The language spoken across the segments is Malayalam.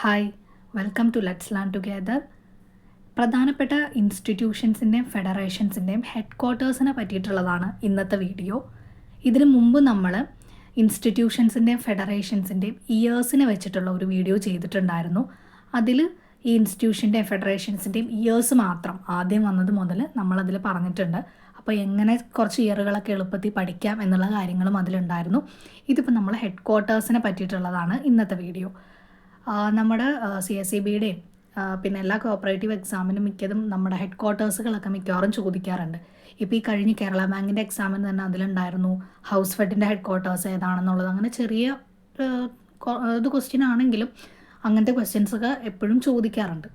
Hi, welcome to let's learn together. പ്രധാനപ്പെട്ട ഇൻസ്റ്റിറ്റ്യൂഷൻസിൻ്റെയും ഫെഡറേഷൻസിൻ്റെയും ഹെഡ് ക്വാർട്ടേഴ്സിനെ പറ്റിയിട്ടുള്ളതാണ് ഇന്നത്തെ വീഡിയോ. ഇതിനു മുമ്പ് നമ്മൾ ഇൻസ്റ്റിറ്റ്യൂഷൻസിൻ്റെയും ഫെഡറേഷൻസിൻ്റെയും ഇയേഴ്സിനെ വെച്ചിട്ടുള്ള ഒരു വീഡിയോ ചെയ്തിട്ടുണ്ടായിരുന്നു. അതിൽ ഈ ഇൻസ്റ്റിറ്റ്യൂഷൻ്റെയും ഫെഡറേഷൻസിൻ്റെയും ഇയേഴ്സ് മാത്രം ആദ്യം വന്നത് മുതൽ നമ്മളതിൽ പറഞ്ഞിട്ടുണ്ട്. അപ്പോൾ എങ്ങനെ കുറച്ച് ഇയറുകളൊക്കെ എളുപ്പത്തിൽ പഠിക്കാം എന്നുള്ള കാര്യങ്ങളും അതിലുണ്ടായിരുന്നു. ഇതിപ്പോൾ നമ്മൾ ഹെഡ് ക്വാർട്ടേഴ്സിനെ പറ്റിയിട്ടുള്ളതാണ് ഇന്നത്തെ വീഡിയോ. നമ്മുടെ CSEBയുടെയും പിന്നെ എല്ലാ കോപ്പറേറ്റീവ് എക്സാമിനും മിക്കതും നമ്മുടെ ഹെഡ് ക്വാർട്ടേഴ്സുകളൊക്കെ മിക്കവാറും ചോദിക്കാറുണ്ട്. ഇപ്പോൾ ഈ കഴിഞ്ഞ കേരള ബാങ്കിൻ്റെ എക്സാമിന് തന്നെ അതിലുണ്ടായിരുന്നു ഹൗസ് ഫെഡിൻ്റെ ഹെഡ് ക്വാർട്ടേഴ്സ് ഏതാണെന്നുള്ളത്. അങ്ങനെ ചെറിയ ഇത് ക്വസ്റ്റ്യൻ ആണെങ്കിലും അങ്ങനത്തെ ക്വസ്റ്റ്യൻസൊക്കെ എപ്പോഴും ചോദിക്കാറുണ്ട്.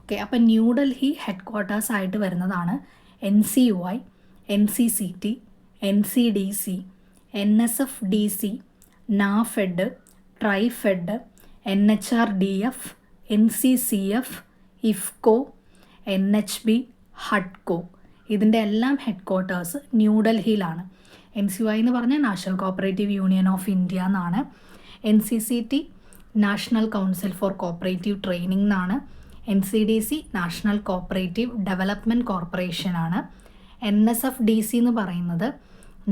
ഓക്കെ, അപ്പോൾ ന്യൂഡൽഹി ഹെഡ് ക്വാർട്ടേഴ്സ് ആയിട്ട് വരുന്നതാണ് NCUI, NCCT, NCDC, NSFDC, NAFED, ട്രൈഫെഡ്, NHRDF, NCCF, IFCO, NHB, HUDCO. ഇതിൻ്റെ എല്ലാം ഹെഡ് ക്വാർട്ടേഴ്സ് ന്യൂഡൽഹിയിലാണ്. NCUI എന്ന് പറഞ്ഞാൽ national cooperative union of India എന്നാണ്. NCCT national council for cooperative training എന്നാണ്. NCDC നാഷണൽ കോപ്പറേറ്റീവ് ഡെവലപ്മെൻറ്റ് കോർപ്പറേഷനാണ്. NSFDC എന്ന് പറയുന്നത്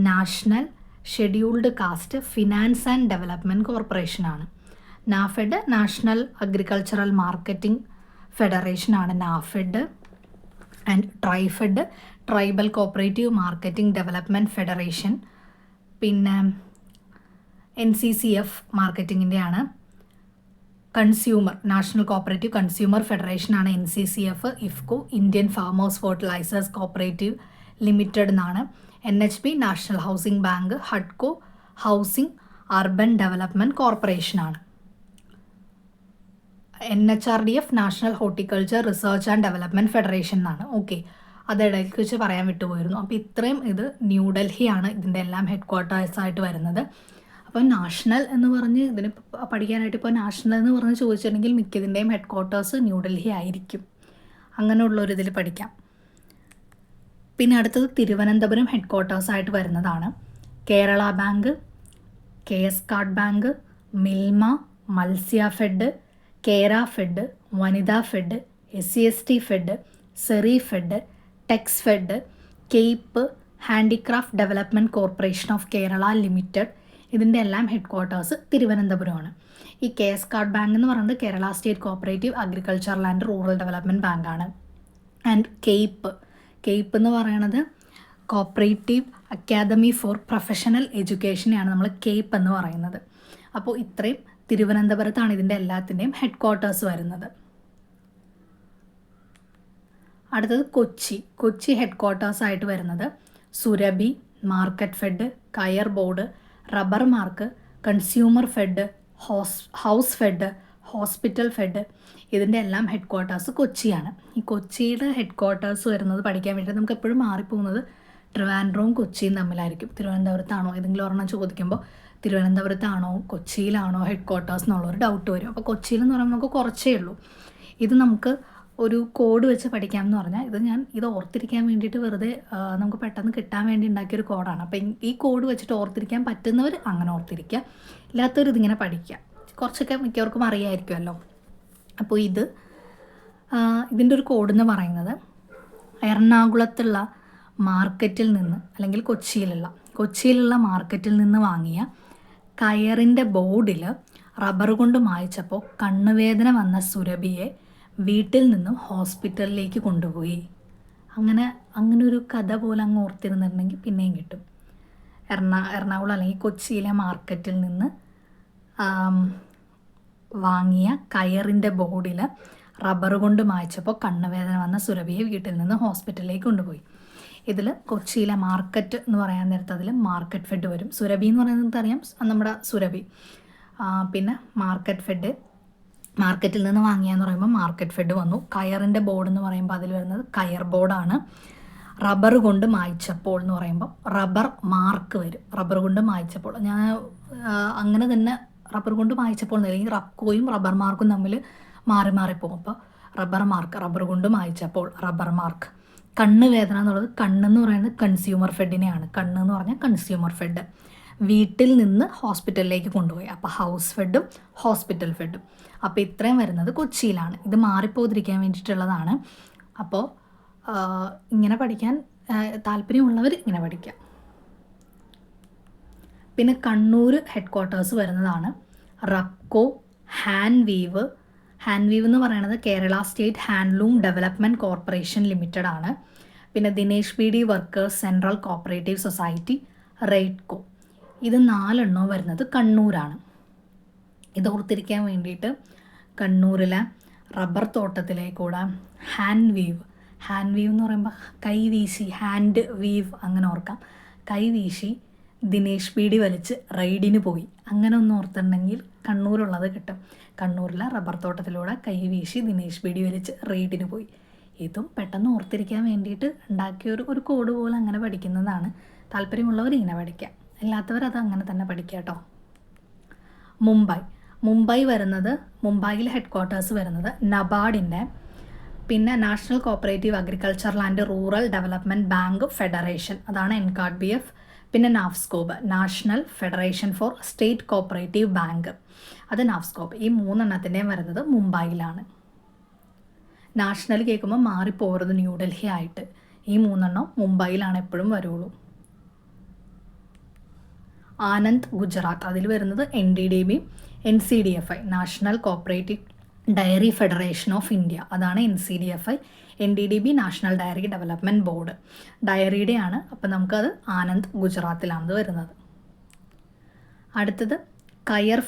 national scheduled caste finance and development കോർപ്പറേഷനാണ്. നാഫെഡ് നാഷണൽ അഗ്രികൾച്ചറൽ മാർക്കറ്റിംഗ് ഫെഡറേഷനാണ് NAFED. And TRIFED tribal cooperative marketing development federation. പിന്നെ NCCF മാർക്കറ്റിങ്ങിൻ്റെയാണ്. കൺസ്യൂമർ നാഷണൽ കോപ്പറേറ്റീവ് കൺസ്യൂമർ ഫെഡറേഷനാണ് NCCF. IFCO Indian farmers fertilisers cooperative limited എന്നാണ്. NHB national housing bank. HUDCO housing urban development കോർപ്പറേഷനാണ്. NHRDF national horticulture research and development federation എന്നാണ്. ഓക്കെ, അത് ഇടയ്ക്ക് വെച്ച് പറയാൻ വിട്ടുപോയിരുന്നു. അപ്പോൾ ഇത്രയും ഇത് ന്യൂഡൽഹിയാണ് ഇതിൻ്റെ എല്ലാം ഹെഡ് ക്വാർട്ടേഴ്സായിട്ട് വരുന്നത്. അപ്പോൾ നാഷണൽ എന്ന് പറഞ്ഞ് ഇതിന് പഠിക്കാനായിട്ട് ഇപ്പോൾ നാഷണൽ എന്ന് പറഞ്ഞ് ചോദിച്ചിട്ടുണ്ടെങ്കിൽ മിക്കതിൻ്റെയും ഹെഡ് ക്വാർട്ടേഴ്സ് ന്യൂഡൽഹി ആയിരിക്കും. അങ്ങനെയുള്ളൊരിതിൽ പഠിക്കാം. പിന്നെ അടുത്തത് തിരുവനന്തപുരം ഹെഡ് ക്വാർട്ടേഴ്സായിട്ട് വരുന്നതാണ് Kerala bank, KS card bank, Milma, Matsyafed, Kerafed, Vanithafed, SCST fed, Serifed, Texfed, കേപ്പ് handicraft development corporation of Kerala limited. ഇതിൻ്റെ എല്ലാം ഹെഡ് ക്വാർട്ടേഴ്സ് തിരുവനന്തപുരമാണ്. ഈ KS കാർഡ് ബാങ്ക് എന്ന് പറയുന്നത് Kerala state cooperative agricultural and rural development ബാങ്കാണ്. ആൻഡ് കേപ്പ് എന്ന് പറയുന്നത് കോപ്പറേറ്റീവ് അക്കാദമി ഫോർ പ്രൊഫഷണൽ എഡ്യൂക്കേഷനെയാണ് നമ്മൾ കേപ്പ് എന്ന് പറയുന്നത്. അപ്പോൾ ഇത്രയും തിരുവനന്തപുരത്താണ് ഇതിൻ്റെ എല്ലാത്തിൻ്റെയും ഹെഡ് ക്വാർട്ടേഴ്സ് വരുന്നത്. അടുത്തത് കൊച്ചി ഹെഡ് ക്വാർട്ടേഴ്സായിട്ട് വരുന്നത് സുരഭി, മാർക്കറ്റ് ഫെഡ്, കയർ board, rubber mark, consumer fed, house fed, hospital fed. ഇതിൻ്റെ എല്ലാം ഹെഡ് ക്വാർട്ടേഴ്സ് കൊച്ചിയാണ്. ഈ കൊച്ചിയുടെ ഹെഡ് ക്വാർട്ടേഴ്സ് വരുന്നത് പഠിക്കാൻ വേണ്ടി നമുക്ക് എപ്പോഴും മാറിപ്പോകുന്നത് ട്രിവാൻഡ്രവും കൊച്ചിയും തമ്മിലായിരിക്കും. തിരുവനന്തപുരത്താണോ ഏതെങ്കിലും ഒരെണ്ണം ചോദിക്കുമ്പോൾ തിരുവനന്തപുരത്താണോ കൊച്ചിയിലാണോ ഹെഡ് ക്വാർട്ടേഴ്സ് എന്നുള്ളൊരു ഡൗട്ട് വരും. അപ്പോൾ കൊച്ചിയിലെന്ന് പറയുമ്പോൾ നമുക്ക് കുറച്ചേ ഉള്ളൂ. ഇത് നമുക്ക് ഒരു കോഡ് വെച്ച് പഠിക്കാമെന്ന് പറഞ്ഞാൽ ഇത് ഓർത്തിരിക്കാൻ വേണ്ടിയിട്ട് വെറുതെ നമുക്ക് പെട്ടെന്ന് കിട്ടാൻ വേണ്ടി ഉണ്ടാക്കിയൊരു കോഡാണ്. അപ്പോൾ ഈ കോഡ് വെച്ചിട്ട് ഓർത്തിരിക്കാൻ പറ്റുന്നവർ അങ്ങനെ ഓർത്തിരിക്കുക, ഇല്ലാത്തവർ ഇതിങ്ങനെ പഠിക്കുക. കുറച്ചൊക്കെ മിക്കവർക്കും അറിയാമായിരിക്കുമല്ലോ. അപ്പോൾ ഇതിൻ്റെ ഒരു കോഡ് എന്ന് പറയുന്നത് എറണാകുളത്തുള്ള മാർക്കറ്റിൽ നിന്ന് അല്ലെങ്കിൽ കൊച്ചിയിലുള്ള മാർക്കറ്റിൽ നിന്ന് വാങ്ങിയ കയറിൻ്റെ ബോർഡിൽ റബ്ബർ കൊണ്ട് മായ്ച്ചപ്പോൾ കണ്ണുവേദന വന്ന സുരഭിയെ വീട്ടിൽ നിന്നും ഹോസ്പിറ്റലിലേക്ക് കൊണ്ടുപോയി. അങ്ങനെ ഒരു കഥ പോലെ അങ്ങ് ഓർത്തിരുന്നിട്ടുണ്ടെങ്കിൽ പിന്നെയും കിട്ടും. എറണാകുളം അല്ലെങ്കിൽ കൊച്ചിയിലെ മാർക്കറ്റിൽ നിന്ന് വാങ്ങിയ കയറിൻ്റെ ബോർഡിൽ റബ്ബർ കൊണ്ട് മായ്ച്ചപ്പോൾ കണ്ണുവേദന വന്ന സുരഭിയെ വീട്ടിൽ നിന്ന് ഹോസ്പിറ്റലിലേക്ക് കൊണ്ടുപോയി. ഇതിൽ കൊച്ചിയിലെ മാർക്കറ്റ് എന്ന് പറയാൻ നേരത്തെ അതിൽ മാർക്കറ്റ് ഫെഡ് വരും. സുരഭി എന്ന് പറയുന്നത് അറിയാം, നമ്മുടെ സുരഭി. പിന്നെ മാർക്കറ്റ് ഫെഡ്, മാർക്കറ്റിൽ നിന്ന് വാങ്ങിയെന്ന് പറയുമ്പോൾ മാർക്കറ്റ് ഫെഡ് വന്നു. കയറിൻ്റെ ബോർഡ് എന്ന് പറയുമ്പോൾ അതിൽ വരുന്നത് കയർ ബോർഡാണ്. റബ്ബർ കൊണ്ട് മായ്ച്ചപ്പോൾ എന്ന് പറയുമ്പോൾ റബ്ബർ മാർക്ക് വരും. റബ്ബർ കൊണ്ട് മായ്ച്ചപ്പോൾ ഞാൻ അങ്ങനെ തന്നെ റബ്ബർ കൊണ്ട് മായ്ച്ചപ്പോൾ അല്ലെങ്കിൽ റബ്കോയും റബ്ബർ മാർക്കും തമ്മിൽ മാറിപ്പോകും. അപ്പോൾ റബ്ബർ കൊണ്ട് മായ്ച്ചപ്പോൾ റബ്ബർ മാർക്ക്. കണ്ണ് വേദന എന്നുള്ളത് കണ്ണെന്ന് പറയുന്നത് കൺസ്യൂമർ ഫെഡിനെയാണ്. കണ്ണ് എന്ന് പറഞ്ഞാൽ കൺസ്യൂമർ ഫെഡ്. വീട്ടിൽ നിന്ന് ഹോസ്പിറ്റലിലേക്ക് കൊണ്ടുപോയി. അപ്പോൾ ഹൗസ് ഫെഡും ഹോസ്പിറ്റൽ ഫെഡും. അപ്പോൾ ഇത്രയും വരുന്നത് കൊച്ചിയിലാണ്. ഇത് മാറിപ്പോതിരിക്കാൻ വേണ്ടിയിട്ടുള്ളതാണ്. അപ്പോൾ ഇങ്ങനെ പഠിക്കാൻ താല്പര്യമുള്ളവർ ഇങ്ങനെ പഠിക്കാം. പിന്നെ കണ്ണൂർ ഹെഡ് ക്വാർട്ടേഴ്സ് വരുന്നതാണ് റബ്കോ ഹാൻഡ് വീവ് എന്ന് പറയുന്നത് Kerala state handloom development corporation limited ആണ്. പിന്നെ Dinesh B D workers central cooperative society Raidco. ഇത് 4 വരുന്നത് കണ്ണൂരാണ്. ഇത് ഓർത്തിരിക്കാൻ വേണ്ടിയിട്ട് കണ്ണൂരിലെ റബ്ബർ തോട്ടത്തിലേക്കൂടെ ഹാൻഡ് വീവ് എന്ന് പറയുമ്പോൾ കൈവീശി, ഹാൻഡ് വീവ് അങ്ങനെ ഓർക്കാം. കൈവീശി ദിനേശ് ബി ഡി വലിച്ച് റൈഡിന് പോയി, അങ്ങനെ ഒന്ന് ഓർത്തിട്ടുണ്ടെങ്കിൽ കണ്ണൂരുള്ളത് കിട്ടും. കണ്ണൂരിലെ റബ്ബർ തോട്ടത്തിലൂടെ കൈവീശി ദിനേശ് ബി ഡി വലിച്ച് റൈഡിന് പോയി. ഇതും പെട്ടെന്ന് ഓർത്തിരിക്കാൻ വേണ്ടിയിട്ട് ഉണ്ടാക്കിയ ഒരു കോഡ് പോലെ അങ്ങനെ പഠിക്കുന്നതാണ്. താല്പര്യമുള്ളവർ ഇങ്ങനെ പഠിക്കാം, അല്ലാത്തവർ അത് അങ്ങനെ തന്നെ പഠിക്കാം കേട്ടോ. മുംബൈ വരുന്നത്, മുംബൈയിൽ ഹെഡ് ക്വാർട്ടേഴ്സ് വരുന്നത് നബാർഡിൻ്റെ, പിന്നെ national cooperative agricultural and rural development bank federation, അതാണ് NCARDBF. പിന്നെ NAFSCOB, national federation for state cooperative bank, അത് നാഫ്സ്കോപ്പ്. ഈ 3 വരുന്നത് മുംബൈയിലാണ്. നാഷണൽ കേൾക്കുമ്പോൾ മാറിപ്പോരുത് ന്യൂഡൽഹി ആയിട്ട്. ഈ 3 മുംബൈയിലാണ് എപ്പോഴും വരുള്ളൂ. ആനന്ദ് ഗുജറാത്ത്, അതിൽ വരുന്നത് NDDB, NCDFI, national cooperative dairy federation of India, അതാണ് NCDFI. NDDB national dairy development board, ഡയറിയുടെയാണ്. അപ്പോൾ നമുക്കത് ആനന്ദ് ഗുജറാത്തിലാണ് വരുന്നത്. അടുത്തത് കയർ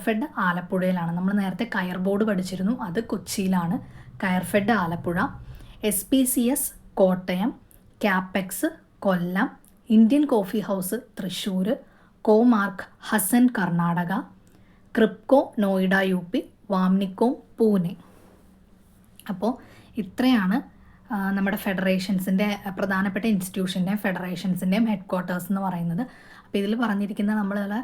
ഫെഡ് ആലപ്പുഴയിലാണ്. നമ്മൾ നേരത്തെ കയർ ബോർഡ് പഠിച്ചിരുന്നു, അത് കൊച്ചിയിലാണ്. Coirfed Alappuzha. SPCS Kottayam, Capex Kollam, Indian coffee house Thrissur, Comark Hassan Karnataka, KRIBHCO Noida UP, VAMNICOM Pune. അപ്പോൾ ഇത്രയാണ് നമ്മുടെ ഫെഡറേഷൻസിൻ്റെ, പ്രധാനപ്പെട്ട ഇൻസ്റ്റിറ്റ്യൂഷൻ്റെയും ഫെഡറേഷൻസിൻ്റെയും ഹെഡ് ക്വാർട്ടേഴ്സ് എന്ന് പറയുന്നത്. അപ്പോൾ ഇതിൽ പറഞ്ഞിരിക്കുന്ന നമ്മളുള്ള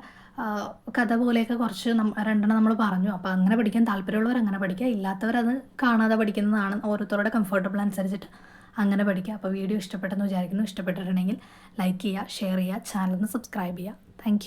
കഥ പോലെയൊക്കെ കുറച്ച് 2 നമ്മൾ പറഞ്ഞു. അപ്പോൾ അങ്ങനെ പഠിക്കാൻ താല്പര്യമുള്ളവർ അങ്ങനെ പഠിക്കുക, ഇല്ലാത്തവരത് കാണാതെ പഠിക്കുന്നതാണ്. ഓരോരുത്തരുടെ കംഫർട്ടബിൾ അനുസരിച്ചിട്ട് അങ്ങനെ പഠിക്കുക. അപ്പോൾ വീഡിയോ ഇഷ്ടപ്പെട്ടെന്ന് വിചാരിക്കുന്നു. ഇഷ്ടപ്പെട്ടിട്ടുണ്ടെങ്കിൽ ലൈക്ക് ചെയ്യുക, ഷെയർ ചെയ്യുക, ചാനൽ ഒന്ന് സബ്സ്ക്രൈബ് ചെയ്യുക. താങ്ക്